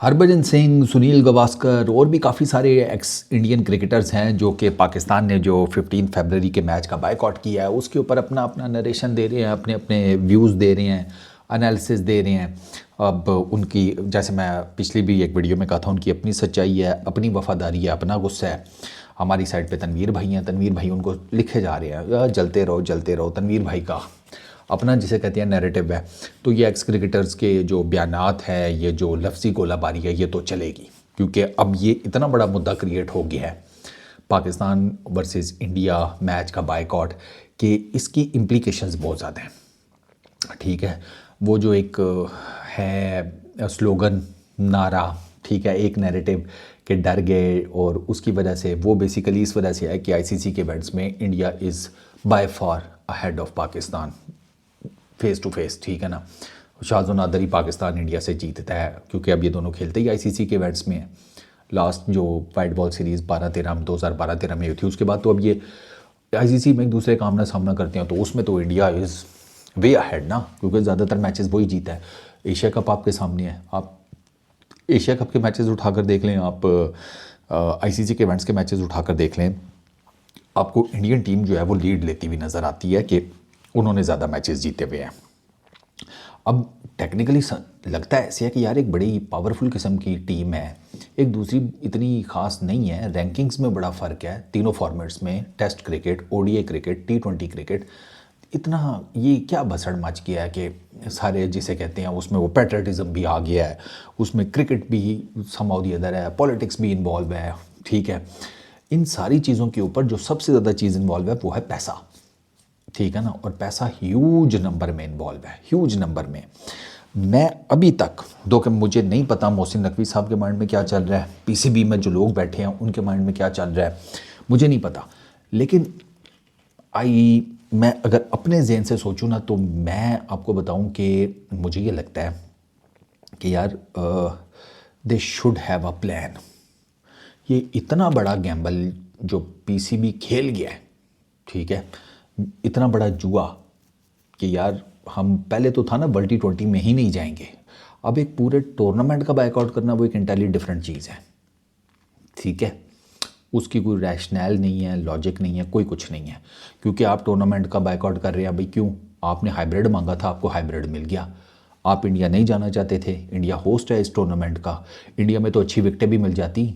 हरभजन सिंह, सुनील गावस्कर और भी काफ़ी सारे एक्स इंडियन क्रिकेटर्स हैं जो कि पाकिस्तान ने जो 15 फरवरी के मैच का बायकॉट किया है उसके ऊपर अपना अपना नरेशन दे रहे हैं, अपने अपने व्यूज़ दे रहे हैं, एनालिसिस दे रहे हैं। अब उनकी, जैसे मैं पिछली भी एक वीडियो में कहा था, उनकी अपनी सच्चाई है, अपनी वफादारी है, अपना गुस्सा है। हमारी साइड पे तनवीर भाई हैं, तनवीर भाई उनको लिखे जा रहे हैं, जलते रहो तनवीर भाई का अपना जिसे कहते हैं नैरेटिव है। तो ये एक्स क्रिकेटर्स के जो बयानात है, ये जो लफ्ज़ी गोलाबारी है, ये तो चलेगी, क्योंकि अब ये इतना बड़ा मुद्दा क्रिएट हो गया है पाकिस्तान वर्सेस इंडिया मैच का बायकॉट, कि इसकी इम्प्लीकेशंस बहुत ज़्यादा हैं। ठीक है, वो जो एक है स्लोगन, नारा, ठीक है, एक नैरेटिव के डर गए, और उसकी वजह से वो बेसिकली इस वजह से है कि आईसीसी के इवेंट्स में India is by far ahead of Pakistan face to face. ठीक है ना, शाहजो नादर ही पाकिस्तान इंडिया से जीतता है, क्योंकि अब ये दोनों खेलते ही आईसीसी के इवेंट्स में है। लास्ट जो वाइट बॉल सीरीज़ 2012-13 में हुई थी, उसके बाद तो अब ये आईसीसी में एक दूसरे का आमना सामना करते हैं, तो उसमें तो इंडिया इज़ वे अहेड ना, क्योंकि ज़्यादातर मैचेस वही जीता है। एशिया कप आपके सामने है, आप एशिया कप के मैचेस उठाकर देख लें, आप आईसीसी के इवेंट्स के मैचेस उठाकर देख लें, आपको इंडियन टीम जो है वो लीड लेती हुई नज़र आती है कि उन्होंने ज़्यादा मैचेस जीते हुए हैं। अब टेक्निकली लगता है ऐसे है कि यार एक बड़ी पावरफुल किस्म की टीम है, एक दूसरी इतनी खास नहीं है, रैंकिंग्स में बड़ा फ़र्क है तीनों फॉर्मेट्स में, टेस्ट क्रिकेट, ओडीआई क्रिकेट, टी20 क्रिकेट। इतना ये क्या भसड़ मच गया है कि सारे जिसे कहते हैं उसमें वो पैट्रियटिज्म भी आ गया है, उसमें क्रिकेट भी समहाउ द अदर है, पॉलिटिक्स भी इन्वॉल्व है। ठीक है, इन सारी चीज़ों के ऊपर जो सबसे ज़्यादा चीज़ इन्वॉल्व है वो है पैसा। ठीक है ना, और पैसा ह्यूज नंबर में इन्वॉल्व है, ह्यूज नंबर में। मैं अभी तक दो कि मुझे नहीं पता मोहसिन नकवी साहब के माइंड में क्या चल रहा है, पीसीबी में जो लोग बैठे हैं उनके माइंड में क्या चल रहा है, मुझे नहीं पता। लेकिन मैं अगर अपने ज़हन से सोचूं ना, तो मैं आपको बताऊं कि मुझे ये लगता है कि यार they should have a plan. ये इतना बड़ा गैम्बल जो पीसीबी खेल गया है, ठीक है, इतना बड़ा जुआ कि यार हम पहले तो था ना वर्ल्ड T20 में ही नहीं जाएंगे, अब एक पूरे टूर्नामेंट का बायकआउट करना वो एक इंटायरली डिफरेंट चीज़ है। ठीक है, उसकी कोई रैशनल नहीं है, लॉजिक नहीं है, कोई कुछ नहीं है, क्योंकि आप टूर्नामेंट का बायकआउट कर रहे हैं भाई, क्यों? आपने हाइब्रिड मांगा था, आपको हाइब्रिड मिल गया। आप इंडिया नहीं जाना चाहते थे, इंडिया होस्ट है इस टूर्नामेंट का, इंडिया में तो अच्छी विकेटें भी मिल जाती,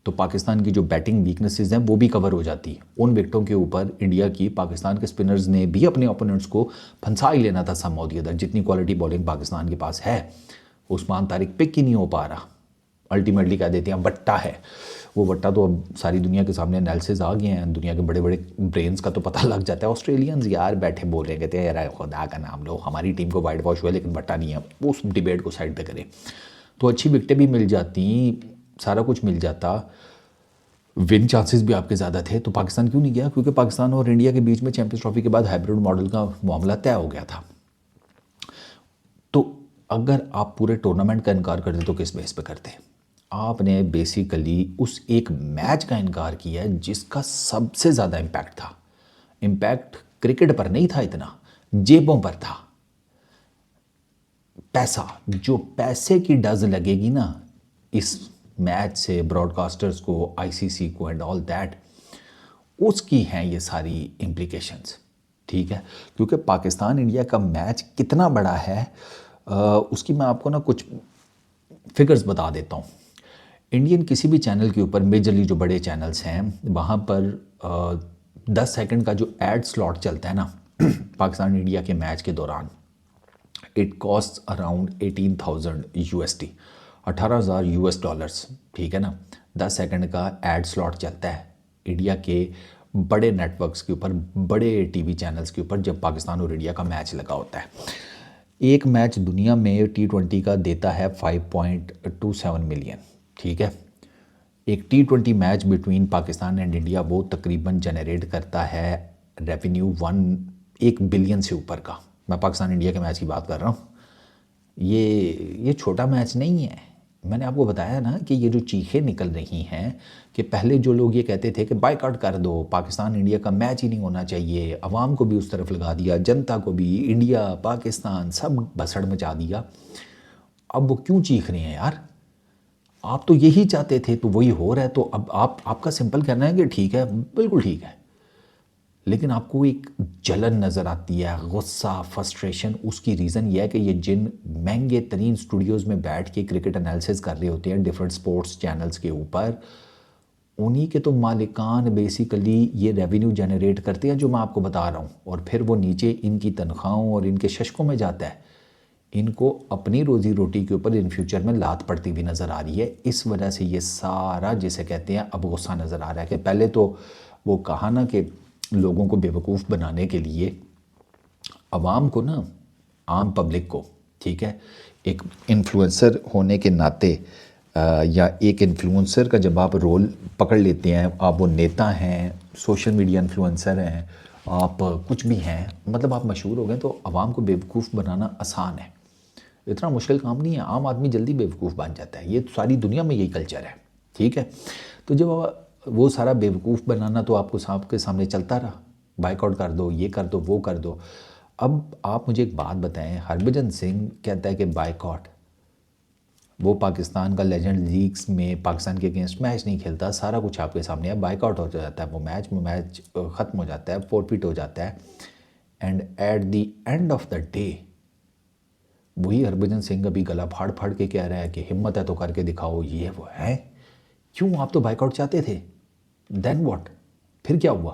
तो पाकिस्तान की जो बैटिंग वीकनेसेस हैं वो भी कवर हो जाती। उन विकेटों के ऊपर इंडिया की, पाकिस्तान के स्पिनर्स ने भी अपने ओपोनेंट्स को फंसा ही लेना था समहाउ द अदर। जितनी क्वालिटी बॉलिंग पाकिस्तान के पास है, उस्मान तारिक पिक ही नहीं हो पा रहा, अल्टीमेटली कह देते हैं बट्टा है। वो बट्टा तो अब सारी दुनिया के सामने एनालिसिस आ गए हैं, दुनिया के बड़े बड़े ब्रेन्स का तो पता लग जाता है। ऑस्ट्रेलियंस यार बैठे बोल रहे कहते हैं यार खुदा का नाम लो, हमारी टीम को वाइट वॉश हुआ लेकिन बट्टा नहीं है, वो उस डिबेट को साइड पे करें। तो अच्छी विकेटें भी मिल जाती, सारा कुछ मिल जाता, विन चांसेस भी आपके ज़्यादा थे, तो पाकिस्तान क्यों नहीं गया? क्योंकि पाकिस्तान और इंडिया के बीच में चैंपियंस ट्रॉफी के बाद हाइब्रिड मॉडल का मामला तय हो गया था। तो अगर आप पूरे टूर्नामेंट का इनकार करते तो किस बेस पे करते? आपने बेसिकली उस एक मैच का इनकार किया है जिसका सबसे ज़्यादा इम्पैक्ट था। इम्पैक्ट क्रिकेट पर नहीं था, इतना जेबों पर था। पैसा, जो पैसे की डज लगेगी ना इस मैच से ब्रॉडकास्टर्स को, आईसीसी को एंड ऑल दैट, उसकी हैं ये सारी इम्प्लीकेशंस। ठीक है, क्योंकि पाकिस्तान इंडिया का मैच कितना बड़ा है, उसकी मैं आपको ना कुछ फिगर्स बता देता हूँ। इंडियन किसी भी चैनल के ऊपर, मेजरली जो बड़े चैनल्स हैं, वहाँ पर 10 सेकंड का जो एड स्लॉट चलता है ना पाकिस्तान इंडिया के मैच के दौरान, it cost around 18,000 USD, 18,000 US dollars. ठीक है ना, 10 सेकंड का एड स्लॉट चलता है इंडिया के बड़े नेटवर्क्स के ऊपर, बड़े टीवी चैनल्स के ऊपर, जब पाकिस्तान और इंडिया का मैच लगा होता है। एक मैच दुनिया में T20 का देता है 5.27 मिलियन। ठीक है, एक T20 match between Pakistan and India वो तकरीबन जनरेट करता है रेवेन्यू 1 बिलियन से ऊपर का। मैं पाकिस्तान इंडिया के मैच की बात कर रहा हूँ। ये छोटा मैच नहीं है। मैंने आपको बताया ना कि ये जो चीखें निकल रही हैं कि पहले जो लोग ये कहते थे कि बायकॉट कर दो, पाकिस्तान इंडिया का मैच ही नहीं होना चाहिए, अवाम को भी उस तरफ लगा दिया, जनता को भी, इंडिया पाकिस्तान सब भसड़ मचा दिया। अब वो क्यों चीख रहे हैं यार? आप तो यही चाहते थे, तो वही हो रहा है। तो अब आपका सिंपल कहना है कि ठीक है, बिल्कुल ठीक है, लेकिन आपको एक जलन नज़र आती है, गुस्सा, फ्रस्ट्रेशन। उसकी रीज़न यह है कि ये जिन महंगे तरीन स्टूडियोज़ में बैठ के क्रिकेट एनालिसिस कर रहे होते हैं डिफरेंट स्पोर्ट्स चैनल्स के ऊपर, उन्हीं के तो मालिकान बेसिकली ये रेवेन्यू जनरेट करते हैं जो मैं आपको बता रहा हूँ, और फिर वो नीचे इनकी तनख्वाहों और इनके शशकों में जाता है। इनको अपनी रोज़ी रोटी के ऊपर इन फ्यूचर में लात पड़ती हुई नज़र आ रही है। इस वजह से ये सारा जिसे कहते हैं अब गुस्सा नज़र आ रहा है कि पहले तो वो कहा ना कि लोगों को बेवकूफ़ बनाने के लिए आवाम को ना, आम पब्लिक को, ठीक है, एक इन्फ्लुएंसर होने के नाते या एक इन्फ्लुएंसर का जब आप रोल पकड़ लेते हैं, आप वो नेता हैं, सोशल मीडिया इन्फ्लुएंसर हैं, आप कुछ भी हैं, मतलब आप मशहूर हो गए, तो आवाम को बेवकूफ़ बनाना आसान है। इतना मुश्किल काम नहीं है, आम आदमी जल्दी बेवकूफ़ बन जाता है। ये सारी दुनिया में यही कल्चर है, ठीक है। तो जब वो सारा बेवकूफ़ बनाना तो आपको आपके सामने चलता रहा, बाइकआउट कर दो, ये कर दो, वो कर दो। अब आप मुझे एक बात बताएं, हरभजन सिंह कहता है कि बाइकआउट, वो पाकिस्तान का लेजेंड लीग्स में पाकिस्तान के अगेंस्ट मैच नहीं खेलता, सारा कुछ आपके सामने है, बाइकआउट हो जाता है, वो मैच ख़त्म हो जाता है, फोरफिट हो जाता है, and at the end of the day वही हरभजन सिंह अभी गला फाड़ फाड़ के कह रहा है कि हिम्मत है तो करके दिखाओ, ये वो है। क्यों? आप तो बाइकआउट चाहते थे, देन व्हाट, फिर क्या हुआ?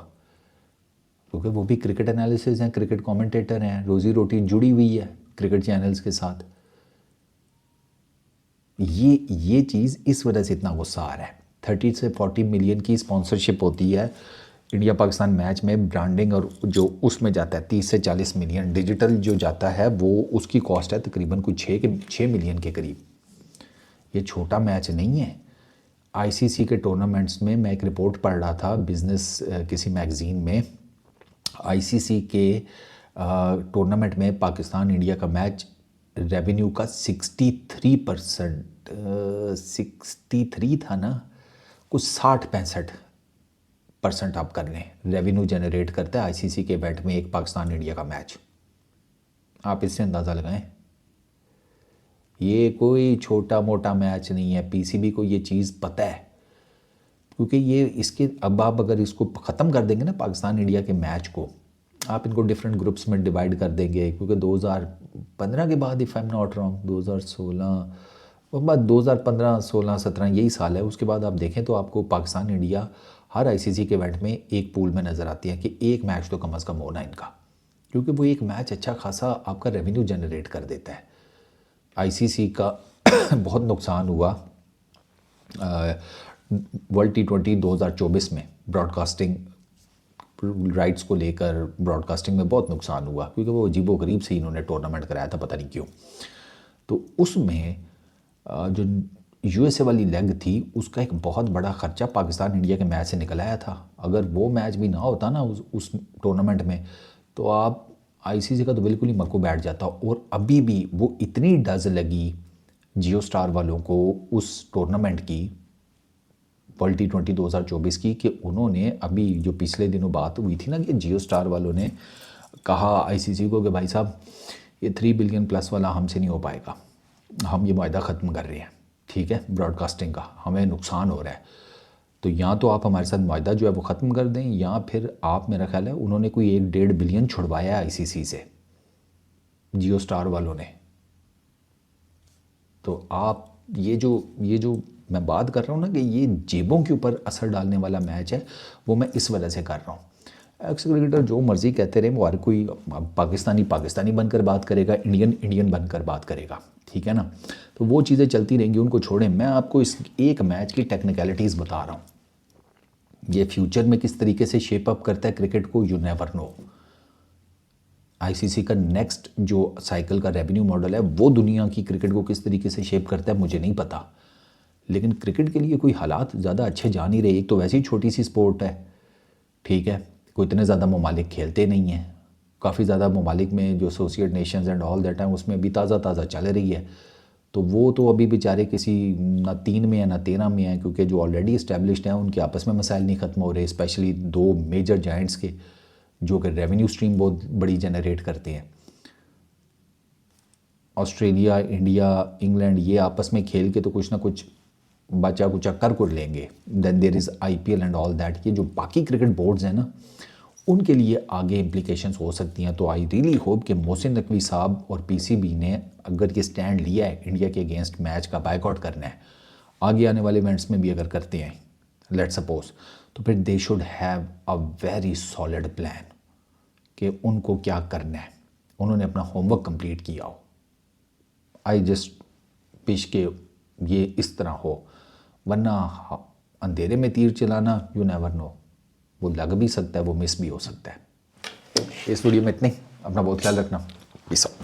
क्योंकि वो भी क्रिकेट एनालिसिस हैं, क्रिकेट कमेंटेटर हैं, रोज़ी रोटी जुड़ी हुई है क्रिकेट चैनल्स के साथ। ये चीज़ इस वजह से इतना गुस्सा आ रहा है। 30 से 40 मिलियन की स्पॉन्सरशिप होती है इंडिया पाकिस्तान मैच में, ब्रांडिंग और जो उसमें जाता है 30 से 40 मिलियन। डिजिटल जो जाता है वो उसकी कॉस्ट है तकरीबन कुछ 6 मिलियन के करीब। ये छोटा मैच नहीं है। आईसीसी के टूर्नामेंट्स में मैं एक रिपोर्ट पढ़ रहा था बिज़नेस किसी मैगज़ीन में, आईसीसी के टूर्नामेंट में पाकिस्तान इंडिया का मैच रेवेन्यू का 63%, 63 था ना, कुछ 60-65% आप कर लें, रेवेन्यू जनरेट करता है आईसीसी के इवेंट में एक पाकिस्तान इंडिया का मैच। आप इससे अंदाज़ा लगाएं, ये कोई छोटा मोटा मैच नहीं है। पीसीबी को ये चीज़ पता है, क्योंकि ये इसके अब आप अगर इसको ख़त्म कर देंगे ना पाकिस्तान इंडिया के मैच को, आप इनको डिफरेंट ग्रुप्स में डिवाइड कर देंगे, क्योंकि 2015 के बाद, if I am not wrong, 2016 बाद 2015, 16, 17 यही साल है, उसके बाद आप देखें तो आपको पाकिस्तान इंडिया हर आईसीसी के इवेंट में एक पूल में नज़र आती है कि एक मैच तो कम अज़ कम होना इनका, क्योंकि वो एक मैच अच्छा खासा आपका रेवेन्यू जनरेट कर देता है। आईसीसी का बहुत नुकसान हुआ वर्ल्ड T20 2024 में, ब्रॉडकास्टिंग राइट्स को लेकर ब्रॉडकास्टिंग में बहुत नुकसान हुआ, क्योंकि वो अजीबो गरीब से इन्होंने टूर्नामेंट कराया था, पता नहीं क्यों। तो उसमें जो यूएसए वाली लेग थी उसका एक बहुत बड़ा खर्चा पाकिस्तान इंडिया के मैच से निकल आया था। अगर वो मैच भी ना होता ना उस टूर्नामेंट में, तो आप आईसीसी का तो बिल्कुल ही मक्को बैठ जाता। और अभी भी वो इतनी डज लगी जियो स्टार वालों को उस टूर्नामेंट की, वर्ल्ड T20 2024 की, कि उन्होंने अभी जो पिछले दिनों बात हुई थी ना कि जियो स्टार वालों ने कहा आईसीसी को कि भाई साहब ये 3 बिलियन प्लस वाला हमसे नहीं हो पाएगा, हम ये वायदा ख़त्म कर रहे हैं, ठीक है, ब्रॉडकास्टिंग का हमें नुकसान हो रहा है, तो या तो आप हमारे साथ वायदा जो है वो ख़त्म कर दें, या फिर आप, मेरा ख्याल है उन्होंने कोई 1-1.5 बिलियन छुड़वाया है आईसीसी से, जियो स्टार वालों ने। तो आप ये जो मैं बात कर रहा हूँ ना कि ये जेबों के ऊपर असर डालने वाला मैच है, वो मैं इस वजह से कर रहा हूँ। एक्स क्रिकेटर जो मर्ज़ी कहते रहे, वो हर कोई पाकिस्तानी बनकर बात करेगा, इंडियन बनकर बात करेगा, ठीक है ना। तो वो चीज़ें चलती रहेंगी, उनको छोड़ें। मैं आपको इस एक मैच की टेक्निकलिटीज़ बता रहा हूँ, ये फ्यूचर में किस तरीके से शेप अप करता है क्रिकेट को, यू नेवर नो। आईसीसी का नेक्स्ट जो साइकिल का रेवेन्यू मॉडल है वो दुनिया की क्रिकेट को किस तरीके से शेप करता है मुझे नहीं पता, लेकिन क्रिकेट के लिए कोई हालात ज़्यादा अच्छे जा नहीं रहे। एक तो वैसे ही छोटी सी स्पोर्ट है, ठीक है, कोई इतने ज़्यादा ममालिक खेलते नहीं हैं, काफ़ी ज़्यादा ममालिक में जो associate Nations and all that है उसमें अभी ताज़ा चल रही है, तो वो तो अभी बेचारे किसी ना 3 में है ना 13 में है, क्योंकि जो ऑलरेडी इस्टेब्लिश्ड हैं उनके आपस में मसाइल नहीं ख़त्म हो रहे, स्पेशली 2 मेजर जाइंट्स के जो कि रेवेन्यू स्ट्रीम बहुत बड़ी जनरेट करते हैं। ऑस्ट्रेलिया, इंडिया, इंग्लैंड, ये आपस में खेल के तो कुछ ना कुछ बचा कुचा कर लेंगे, then there is IPL and all that, ये जो बाकी क्रिकेट बोर्ड्स हैं ना उनके लिए आगे इम्प्लीकेशंस हो सकती हैं। तो आई रियली होप कि मोहसिन नकवी साहब और PCB ने अगर ये स्टैंड लिया है इंडिया के अगेंस्ट मैच का बायकॉट करना है, आगे आने वाले इवेंट्स में भी अगर करते हैं लेट सपोज, तो फिर they should have a very solid plan कि उनको क्या करना है, उन्होंने अपना होमवर्क कंप्लीट किया हो। आई जस्ट विश के ये इस तरह हो, वरना अंधेरे में तीर चलाना यू नेवर नो, वो लग भी सकता है, वो मिस भी हो सकता है। इस वीडियो में इतने, अपना बहुत ख्याल रखना, पीस आउट।